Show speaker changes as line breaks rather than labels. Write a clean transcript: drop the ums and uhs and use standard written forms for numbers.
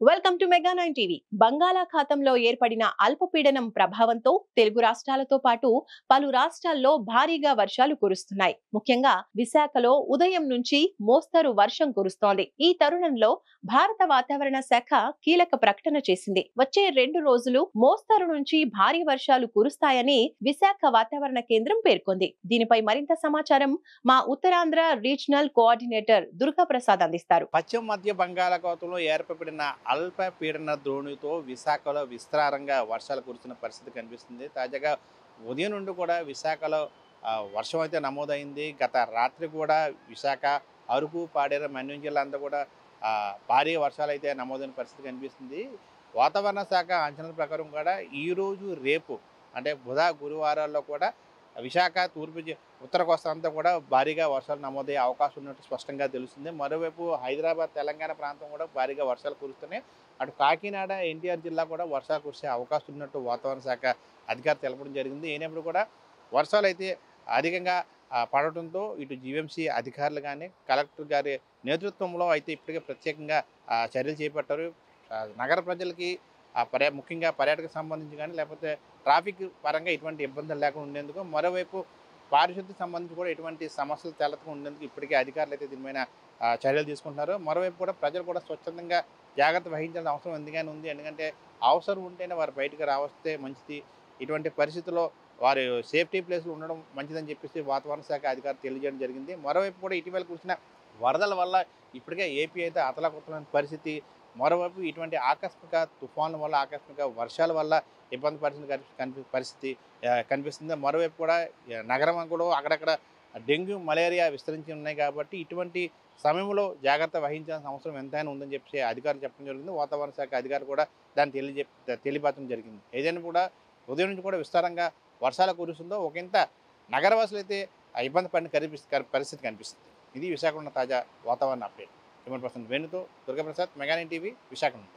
Welcome to mega 9 TV. బంగాళాఖాతంలో ఏర్పడిన అల్పపీడనం ప్రభావంతో తెలుగు రాష్ట్రాలతో పాటు పలు రాష్ట్రాల్లో భారీగా వర్షాలు కురుస్తున్నాయి. ముఖ్యంగా విశాఖలో ఉదయం నుంచి మోస్తరు వర్షం కురుస్తోంది. ఈ తరుణంలో భారత వాతావరణ శాఖ కీలక ప్రకటన చేసింది. వచ్చే 2 రోజులు మోస్తరు నుంచి భారీ వర్షాలు కురుస్తాయని విశాఖ వాతావరణ కేంద్రం పేర్కొంది. దీనిపై మరింత సమాచారం మా ఉత్తరాంధ్ర రీజనల్ కోఆర్డినేటర్ దుర్గా ప్రసాద్ అందిస్తారు.
పశ్చిమ మధ్య బంగాళాఖాతంలో ఏర్పడిన అల్పపీడన ద్రోణితో విశాఖలో విస్తారంగా వర్షాలు కురుస్తున్న పరిస్థితి కనిపిస్తుంది. తాజాగా ఉదయం నుండి కూడా విశాఖలో వర్షం అయితే నమోదైంది. గత రాత్రి కూడా విశాఖ, అరకు, పాడేరు, మన్యం జిల్లా అంతా కూడా భారీ వర్షాలు అయితే నమోదైన పరిస్థితి కనిపిస్తుంది. వాతావరణ శాఖ అంచనాల ప్రకారం కూడా ఈరోజు, రేపు అంటే బుధ, గురువారాల్లో కూడా విశాఖ, ఉత్తర కోస్తా అంతా కూడా భారీగా వర్షాలు నమోదయ్యే అవకాశం ఉన్నట్టు స్పష్టంగా తెలుస్తుంది. మరోవైపు హైదరాబాద్, తెలంగాణ ప్రాంతం కూడా భారీగా వర్షాలు కురుస్తున్నాయి. అటు కాకినాడ, ఎన్టీఆర్ జిల్లా కూడా వర్షాలు కురిసే అవకాశం ఉన్నట్టు వాతావరణ శాఖ అధికారులు తెలపడం జరిగింది. అయినప్పుడు కూడా వర్షాలు అయితే అధికంగా పడటంతో ఇటు జీవీఎంసీ అధికారులు కానీ, కలెక్టర్ గారి నేతృత్వంలో అయితే ఇప్పటికే ప్రత్యేకంగా చర్యలు చేపట్టారు. నగర ప్రజలకి ముఖ్యంగా పర్యాటక సంబంధించి కానీ, లేకపోతే ట్రాఫిక్ పరంగా ఎటువంటి ఇబ్బందులు లేకుండా ఉండేందుకు, మరోవైపు పారిశుద్ధ్యం సంబంధించి కూడా ఎటువంటి సమస్యలు తలెత్తకుండా ఉండేందుకు ఇప్పటికే అధికారులు అయితే దీని మీద చర్యలు తీసుకుంటున్నారు. మరోవైపు కూడా ప్రజలు కూడా స్వచ్ఛందంగా జాగ్రత్త వహించాల్సిన అవసరం ఎందుకని ఉంది. ఎందుకంటే అవసరం ఉంటేనే వారు బయటకు రావస్తే మంచిది. ఇటువంటి పరిస్థితుల్లో వారు సేఫ్టీ ప్లేస్లో ఉండడం మంచిదని చెప్పేసి వాతావరణ శాఖ అధికారులు తెలియజేయడం జరిగింది. మరోవైపు కూడా ఇటీవల కురిసిన వరదల వల్ల ఇప్పటికే ఏపీ అయితే అతలాకుతలమైన పరిస్థితి. మరోవైపు ఇటువంటి ఆకస్మిక తుఫాన్ల వల్ల, ఆకస్మిక వర్షాల వల్ల ఇబ్బంది పరిస్థితి కనిపిస్తుంది. మరోవైపు కూడా నగరం కూడా అక్కడక్కడ డెంగ్యూ, మలేరియా విస్తరించి ఉన్నాయి కాబట్టి ఇటువంటి సమయంలో జాగ్రత్త వహించాల్సిన అవసరం ఎంతైనా ఉందని చెప్పి అధికారులు చెప్పడం జరిగింది. వాతావరణ శాఖ అధికారులు కూడా దాన్ని తెలియపరచడం జరిగింది. ఏదైనా కూడా ఉదయం నుంచి కూడా విస్తారంగా వర్షాలు కురుస్తుందో ఒకంత నగరవాసులు అయితే ఇబ్బంది పడిన పరిస్థితి కనిపిస్తుంది. ఇది విశాఖలో ఉన్న తాజా వాతావరణ అప్డేట్. 100% వేణుతో దుర్గాప్రసాద్, మెగా 9 టీవీ, విశాఖ నుండి.